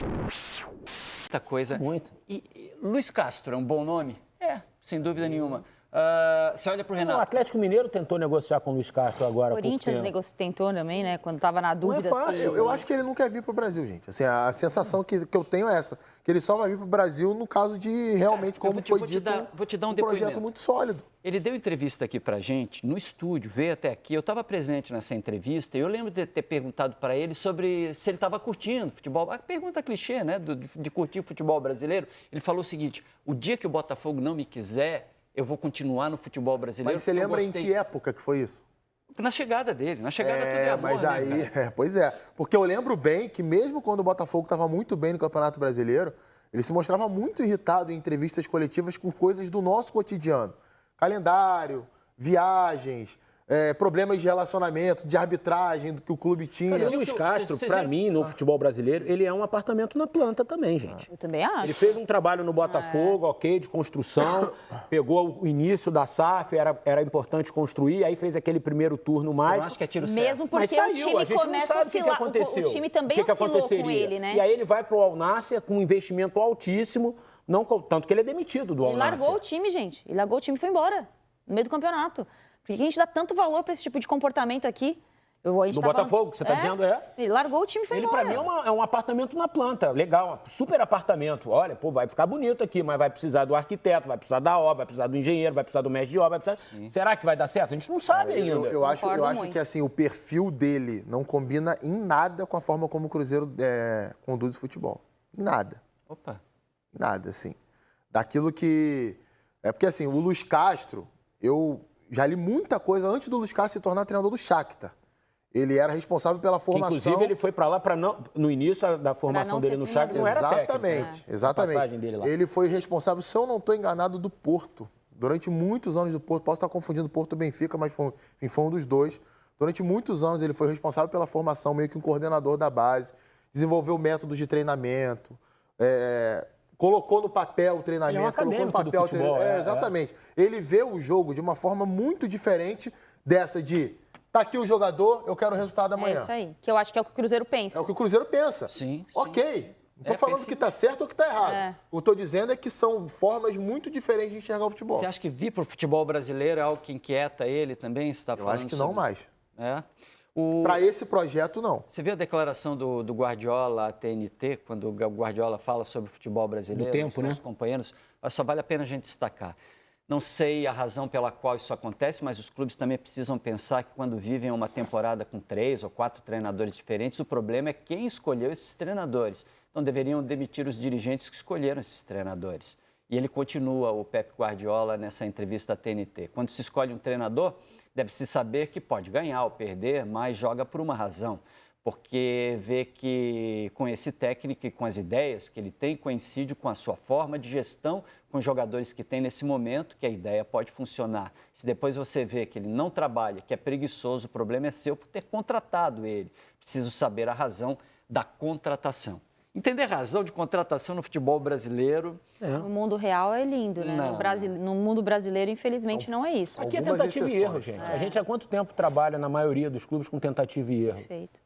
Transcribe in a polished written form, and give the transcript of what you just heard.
Muita coisa. Muito. E Luiz Castro é um bom nome? É, sem dúvida nenhuma. Você olha para o O Renato. Atlético Mineiro tentou negociar com o Luiz Castro agora. O Corinthians tentou também, né? Quando estava na dúvida. Não é fácil. Se... Eu acho que ele não quer vir para o Brasil, gente. Assim, a sensação que eu tenho é essa, que ele só vai vir para o Brasil no caso de realmente, como foi dito, vou te dar um projeto depoimento muito sólido. Ele deu entrevista aqui pra gente, no estúdio, veio até aqui. Eu estava presente nessa entrevista e eu lembro de ter perguntado para ele sobre se ele estava curtindo futebol. A pergunta clichê, né, de curtir o futebol brasileiro. Ele falou o seguinte: o dia que o Botafogo não me quiser, eu vou continuar no futebol brasileiro. Mas você lembra em que época que foi isso? Na chegada dele, na chegada tudo é amor, mas aí, né, pois é. Porque eu lembro bem que mesmo quando o Botafogo estava muito bem no Campeonato Brasileiro, ele se mostrava muito irritado em entrevistas coletivas com coisas do nosso cotidiano. Calendário, viagens, problemas de relacionamento, de arbitragem que o clube tinha. O Luiz Castro, para mim, no futebol brasileiro, ele é um apartamento na planta também, gente. Eu também acho. Ele fez um trabalho no Botafogo, ok, de construção, pegou o início da SAF, era importante construir, aí fez aquele primeiro turno mágico. Acho que é tiro Mesmo certo. porque Saiu, o time começa a oscilar. O time também oscilou com ele, né? E aí ele vai pro Al Nassr com um investimento altíssimo, tanto que ele é demitido do Al Nassr. Ele largou o time, gente. Ele largou o time e foi embora, no meio do campeonato. Por que a gente dá tanto valor para esse tipo de comportamento aqui? Do Botafogo, que você está dizendo, é? Ele largou o time e foi embora. Ele, para mim, é um apartamento na planta. Legal, um super apartamento. Olha, pô, vai ficar bonito aqui, mas vai precisar do arquiteto, vai precisar da obra, vai precisar do engenheiro, vai precisar do mestre de obra. Será que vai dar certo? A gente não sabe ainda. Eu acho que assim, o perfil dele não combina em nada com a forma como o Cruzeiro conduz o futebol. Em nada. Opa. Em nada, assim. Daquilo que... porque, assim, o Luiz Castro, eu já li muita coisa antes do Luiz Castro se tornar treinador do Shakhtar. Ele era responsável pela formação... Inclusive, ele foi para lá no início da formação dele no Shakhtar, não era técnico. Exatamente. A passagem dele lá. Ele foi responsável, se eu não estou enganado, do Porto. Durante muitos anos do Porto, posso estar confundindo Porto e Benfica, mas foi um dos dois. Durante muitos anos ele foi responsável pela formação, meio que um coordenador da base, desenvolveu métodos de treinamento, colocou no papel o treinamento, ele é um colocou no papel do futebol, exatamente. Ele vê o jogo de uma forma muito diferente dessa de tá aqui o jogador, eu quero o resultado amanhã. É isso aí, que eu acho que é o que o Cruzeiro pensa. É o que o Cruzeiro pensa. Sim. Ok. Não estou falando que está certo ou que está errado. O que eu estou dizendo é que são formas muito diferentes de enxergar o futebol. Você acha que vir para o futebol brasileiro é algo que inquieta ele também? Você tá eu acho que não mais. Para esse projeto, não. Você viu a declaração do Guardiola à TNT, quando o Guardiola fala sobre o futebol brasileiro? Do tempo, os companheiros, só vale a pena a gente destacar. Não sei a razão pela qual isso acontece, mas os clubes também precisam pensar que quando vivem uma temporada com 3 ou 4 treinadores diferentes, o problema é quem escolheu esses treinadores. Então deveriam demitir os dirigentes que escolheram esses treinadores. E ele continua, o Pep Guardiola, nessa entrevista à TNT. Quando se escolhe um treinador, deve-se saber que pode ganhar ou perder, mas joga por uma razão. Porque vê que com esse técnico e com as ideias que ele tem, coincide com a sua forma de gestão, com os jogadores que tem nesse momento, que a ideia pode funcionar. Se depois você vê que ele não trabalha, que é preguiçoso, o problema é seu por ter contratado ele. Preciso saber a razão da contratação. Entender a razão de contratação no futebol brasileiro... No mundo real é lindo, né? No mundo brasileiro, infelizmente, não é isso. Aqui é tentativa e erro, gente. A gente há quanto tempo trabalha, na maioria dos clubes, com tentativa e erro? Perfeito.